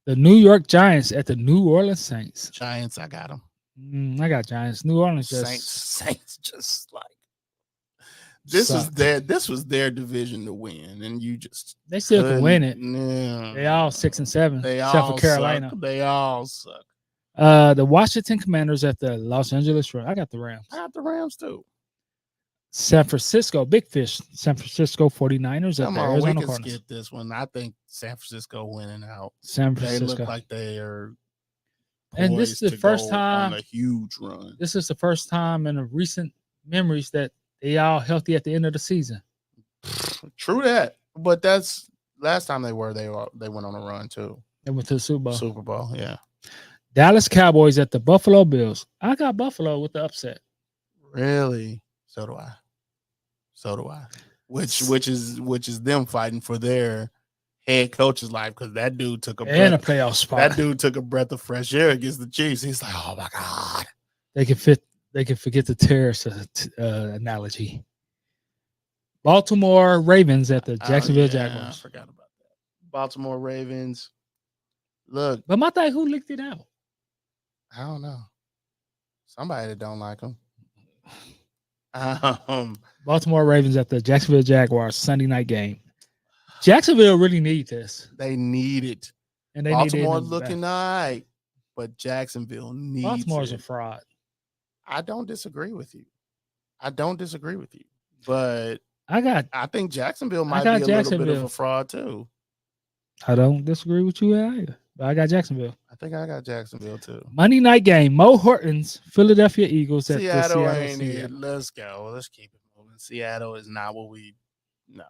The New York Giants at the New Orleans Saints. Giants, I got them. I got Giants. New Orleans Saints just like this was their division to win, and they still can win it. No. They all 6-7, except for Carolina. They all suck. The Washington Commanders at the Los Angeles Rams. I got the Rams. I got the Rams too. San Francisco, Big Fish. San Francisco 49ers at Come the on, Arizona we can Cardinals. skip this one. I think San Francisco winning out. San Francisco. They look like they are. And this is the first time on a huge run. This is the first time in the recent memories that they all healthy at the end of the season. True that, but that's last time they went on a run too. They went to the Super Bowl. Super Bowl, yeah. Dallas Cowboys at the Buffalo Bills. I got Buffalo with the upset. Really? So do I. Which is them fighting for their head coach's life, because that dude took a playoff spot. That dude took a breath of fresh air against the Chiefs. He's like, oh my God. They can forget the terrorist analogy. Baltimore Ravens at the Jacksonville Jaguars. I forgot about that. Baltimore Ravens. Look. But my thing, who licked it out? I don't know. Somebody that don't like them. Baltimore Ravens at the Jacksonville Jaguars Sunday night game. Jacksonville really need this, They need it. and they Baltimore need it. looking all right, but Jacksonville needs Baltimore's it. a fraud. I don't disagree with you. But I think Jacksonville might be a little bit of a fraud too. I don't disagree with you either, but I got Jacksonville. I think I got Jacksonville too. Monday night game, Mo Hortons, Philadelphia Eagles at Seattle the ain't Seattle. it. Let's go. Let's keep it moving. Seattle is not what we. No,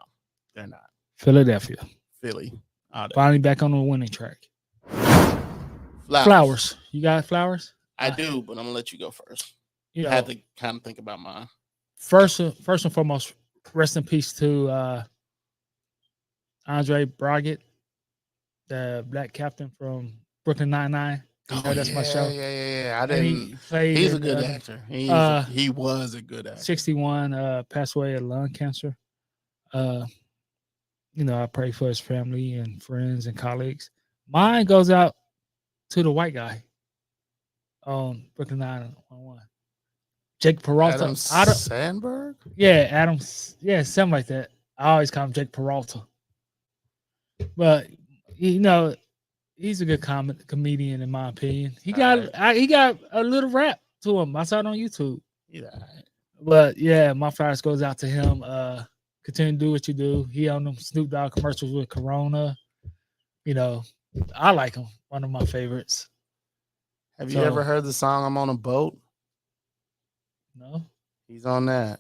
they're not. Philadelphia. Philly. Finally back on the winning track. Flowers. You got flowers? I do, but I'm gonna let you go first. You know, I had to kind of think about mine. First and foremost, rest in peace to Andre Braggett, the black captain from Brooklyn Nine-Nine. That's my show. Yeah. I didn't. He's a good actor. He was a good actor. 61, passed away of lung cancer. I pray for his family and friends and colleagues. Mine goes out to the white guy on Brooklyn Nine-One. Jake Peralta. Adam Sandberg? Yeah, Adams. Yeah, something like that. I always call him Jake Peralta. But he's a good comedian in my opinion. He got a little rap to him. I saw it on YouTube. Yeah. But yeah, my flowers goes out to him. Continue to do what you do. He on them Snoop Dogg commercials with Corona. I like him. One of my favorites. Have you ever heard the song "I'm on a Boat"? No. He's on that.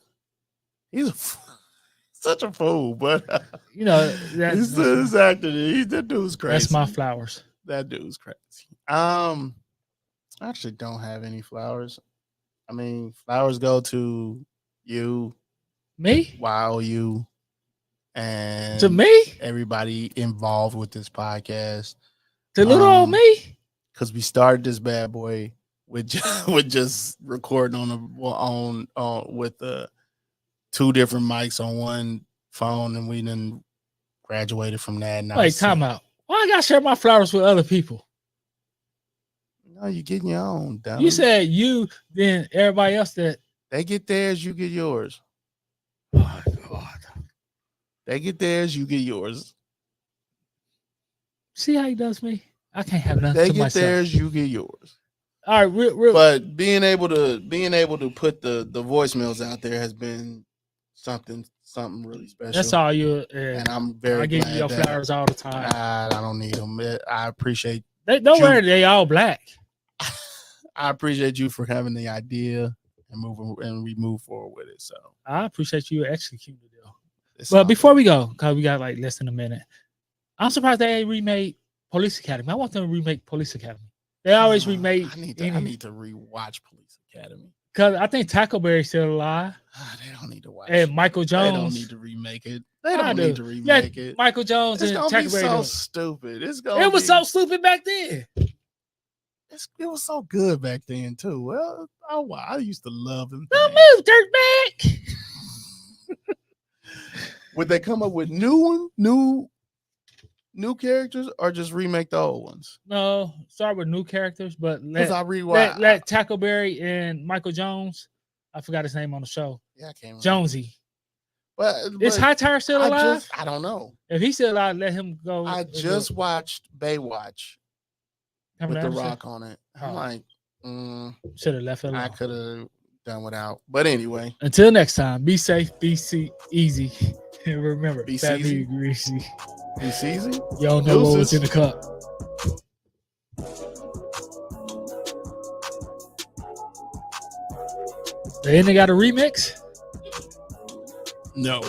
He's such a fool, but this actor. That dude's crazy. That's my flowers. That dude's crazy. I actually don't have any flowers. I mean, flowers go to you, me, YOU, and to me, everybody involved with this podcast. To little old me, because we started this bad boy with just recording on with two different mics on one phone, and we then graduated from that. Now wait, time out. Why I gotta share my flowers with other people? No, you're getting your own. Dumb. You said you, then everybody else that they get theirs, you get yours. Oh God. They get theirs, you get yours. See how he does me? I can't have nothing they to get myself. Theirs, you get yours. All right, real. But being able to put the voicemails out there has been something really special. That's all you. And I'm very. I give you your flowers all the time. I don't need them. I appreciate. Don't worry, they all black. I appreciate you for having the idea and we move forward with it. So I appreciate you executing the deal. But before we go, because we got like less than a minute, I'm surprised they remade Police Academy. I want them to remake Police Academy. They always remake. I need to rewatch Police Academy because I think Tackleberry's still alive. They don't need to watch. And Michael Jones. They don't need to remake it. They don't need to remake it. Michael Jones it's and gonna be Tackleberry. So stupid. It was so stupid back then. It was so good back then too. Well, I used to love him. Don't move, dirtbag. Would they come up with new characters or just remake the old ones? No, start with new characters, but let Tackleberry and Michael Jones. I forgot his name on the show. Yeah, I can't remember. Jonesy. But is Hightower still alive? I don't know. If he's still alive, let him go. I just watched Baywatch with The Rock on it. I'm like, should have left it alone. I could have done without. But anyway. Until next time, be safe, be easy. And remember, be fat, easy. Greasy. Be easy. Y'all know what was in the cup. They ain't got a remix? No.